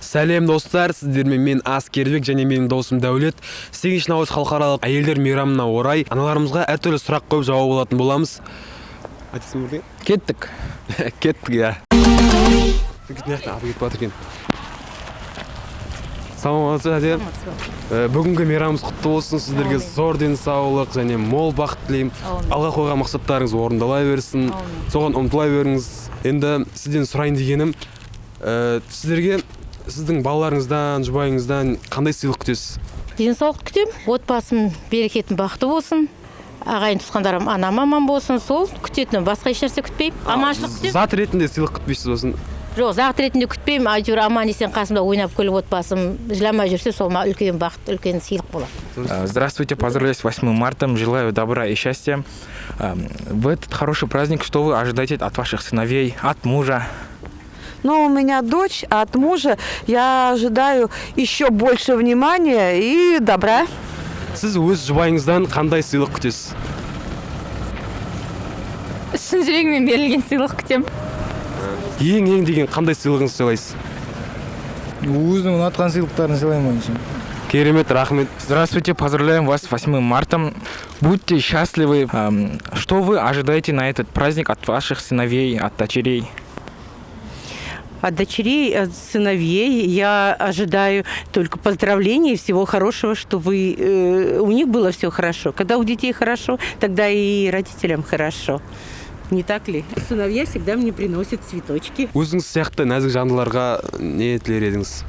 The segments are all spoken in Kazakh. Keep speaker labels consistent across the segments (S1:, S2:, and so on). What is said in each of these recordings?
S1: Сәлем достар, сіздермен мен Аскербек және менің досым Дәулет. 8 наурыз халықаралық әйелдер мейрамына орай аналарымызға әртүрлі сұрақ қойып жауап алатын боламыз. Айтасың бе?
S2: Кеттік.
S1: Кеттік, иә. Бүгінгі мейрамымыз құтты болсын, сіздерге зор денсаулық және мол бақыт тілеймін. Алға қойған мақсаттарыңыз орындала берсін, соған ұмтыла беріңіз. Енді сізден сұрайын дегенім, сіздерге сіздің балаларыңыздан, жұбайыңыздан қандай сыйлық күтесіз?
S3: Денсаулық күтем, отбасым берекетін бақыты болсын, ағайын туысқандарым анам аман болсын, сол күтетін, басқа ешнәрсе күтпеймін. Аманшылық күтем.
S1: Зат ретінде сыйлық күтпейсіз болсын?
S3: Жоқ, зат ретінде күтпеймін, әйтеуір аман есен қасымда ойнап күліп отбасым жыламай жүрсе, сол үлкен бақыт, үлкен сыйлық болады.
S2: Здравствуйте, поздравляю с 8 марта, желаю добра и счастья. В этот хороший праздник что вы ожидаете от ваших сыновей, от мужа?
S4: Ну, у меня дочь, а от мужа я ожидаю еще больше внимания и добра.
S1: Сіз өз жұбайыңыздан қандай сыйлық күтесіз?
S5: Шын жүрегімен берілген сыйлық күтем.
S1: Ең деген қандай сыйлығыңызды сыйлайсыз?
S6: Өзінің ұнатқан сыйлықтарын сыйлаймын.
S1: Керемет, рахмет.
S2: Здравствуйте, поздравляем вас с 8 марта. Будьте счастливы. Что вы ожидаете на этот праздник от ваших сыновей, от дочерей?
S7: От дочерей, от сыновей я ожидаю только поздравлений и всего хорошего, чтобы у них было все хорошо. Когда у детей хорошо, тогда и родителям хорошо. Не так ли? Сыновья всегда мне приносят цветочки.
S1: Өзіңіз сияқты нәзік жандыларға не тілер едіңіз?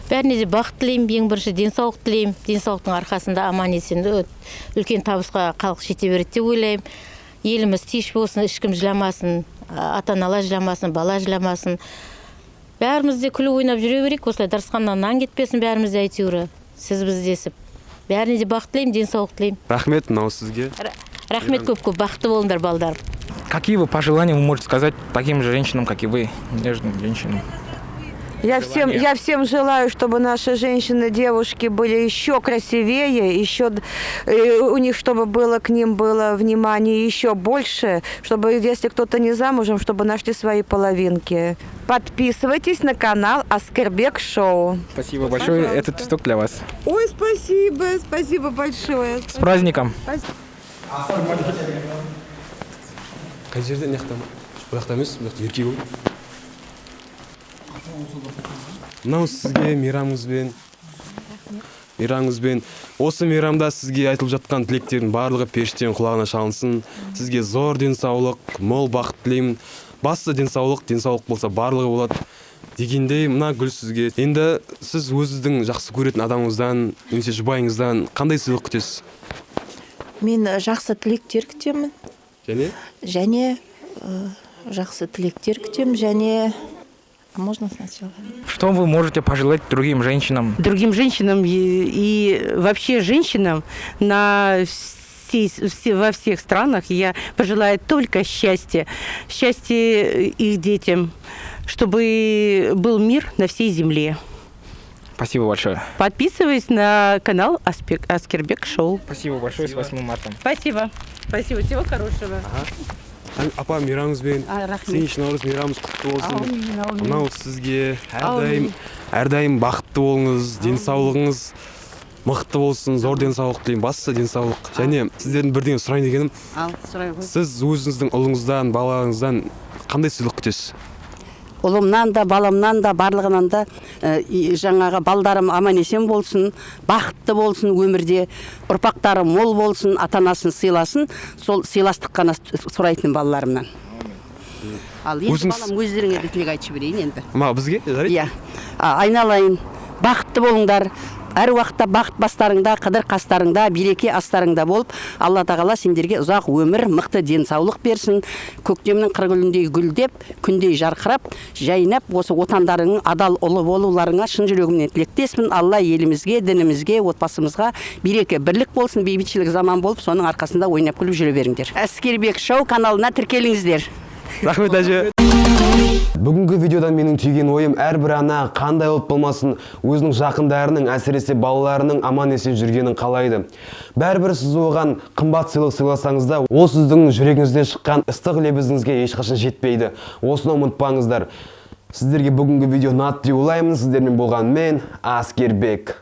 S3: Бәріне де бақыт тілеймін, ең бірінші денсаулық тілеймін. Денсаулықтың арқасында аман есен үлкен табысқа халық жете береді деп ойлаймын. Еліміз тиыш болсын, ешкім жыламасын, ата-аналар жыламасын, бала жыламасын. Бәріміз де күліп ойнап жүре берейік, осылай дарысқаннан нан кетпесін бәріміз де әйтеуір. Сіз біздесіп. Бәріне де бақыт тілеймін, денсаулық тілеймін.
S1: Рахмет, мынау сізге.
S3: Рахмет көп-көп, бақытты болыңдар, балдар.
S2: Какие вы пожелания вы можете сказать таким же женщинам, как и вы, нежным женщинам?
S4: Я всем желаю, чтобы наши женщины, девушки были еще красивее, еще у них, чтобы было к ним было внимание еще больше, чтобы, если кто-то не замужем, чтобы нашли свои половинки. Подписывайтесь на канал Аскербек Шоу.
S2: Спасибо большое, этот цветок для вас.
S4: Ой, спасибо большое.
S2: С праздником!
S1: Қай жерде не қақтама? Бұл жақта емес, бұл жақта еркек ғой. Мынау сізге мейрамыңызбен. Осы мейрамда сізге айтылып жатқан тілектердің барлығы періштенің құлағына шалынсын. Сізге зор денсаулық, мол бақыт тілеймін. Басты денсаулық болса барлығы болады. Дегендей, мына гүл сізге. Енді сіз өзіңіздің жақсы көретін адамыңыздан, немесе жұбайыңыздан қандай сыйлық күтесіз?
S8: Мен жақсы тілектер күтемін. Және жақсы тілектер күтемін, және... Можно сначала?
S2: Что вы можете пожелать другим женщинам?
S7: Другим женщинам и вообще женщинам во всех странах я пожелаю только счастья. Счастья их детям, чтобы был мир на всей земле.
S2: Спасибо большое.
S7: Подписывайтесь на канал Аскербек Шоу.
S2: Спасибо большое, с 8 марта.
S7: Спасибо. Всего хорошего.
S1: Апа, мейрамыңызбен, 8 наурыз мейрамыңыз құтты болсын. Мынау сізге әрдайым бақытты болыңыз, денсаулығыңыз мықты болсын, зор денсаулық тілеймін, басты денсаулық. Және сіздердің бірдеңе сұрайын дегенім, сіз өзіңіздің ұлыңыздан, балаларыңыздан қандай сыйлық күтесіз?
S9: Ұлымнан да, баламнан да, барлығынан да жаңағы балдарым аман есен болсын, бақытты болсын өмірде, ұрпақтары мол болсын, ата-анасын сыйласын, сол сыйластық қана сұрайтын балаларымнан. Ал енді балам өздеріңе бір тілек айтып жіберейін енді.
S1: Бізге?
S9: Иә. Айналайын, бақытты болыңдар. Әр уақытта бақыт бастарыңда, қыдыр қастарыңда, береке астарыңда болып, Алла тағала сендерге ұзақ өмір, мықты денсаулық берсін. Көктемнің қыргүліндей гүлдеп, күндей жарқырап, жайнап, осы отандарыңның адал ұлы болуларыңа шын жүрегімнен тілектеспін. Алла елімізге, дінімізге, отбасымызға береке, бірлік болсын, бейбітшілік заман болып, соның арқасында ойнап күліп жүре беріңдер. Аскербек Шоу каналына тіркеліңіздер.
S1: Рахмет, әже. Бүгінгі видеодан менің түйген ойым, әрбір ана қандай болып болмасын, өзінің жақындарының, әсіресе балаларының аман есен жүргенін қалайды. Бәрібір сіз оған қымбат сыйлық сыйласаңыз да, ол сіздің жүрегіңізден шыққан ыстық лебізіңізге ешқашан жетпейді. Осыны ұмытпаңыздар. Сіздерге бүгінгі видео ұнады деп ойлаймын. Сіздермен болған мен Аскербек.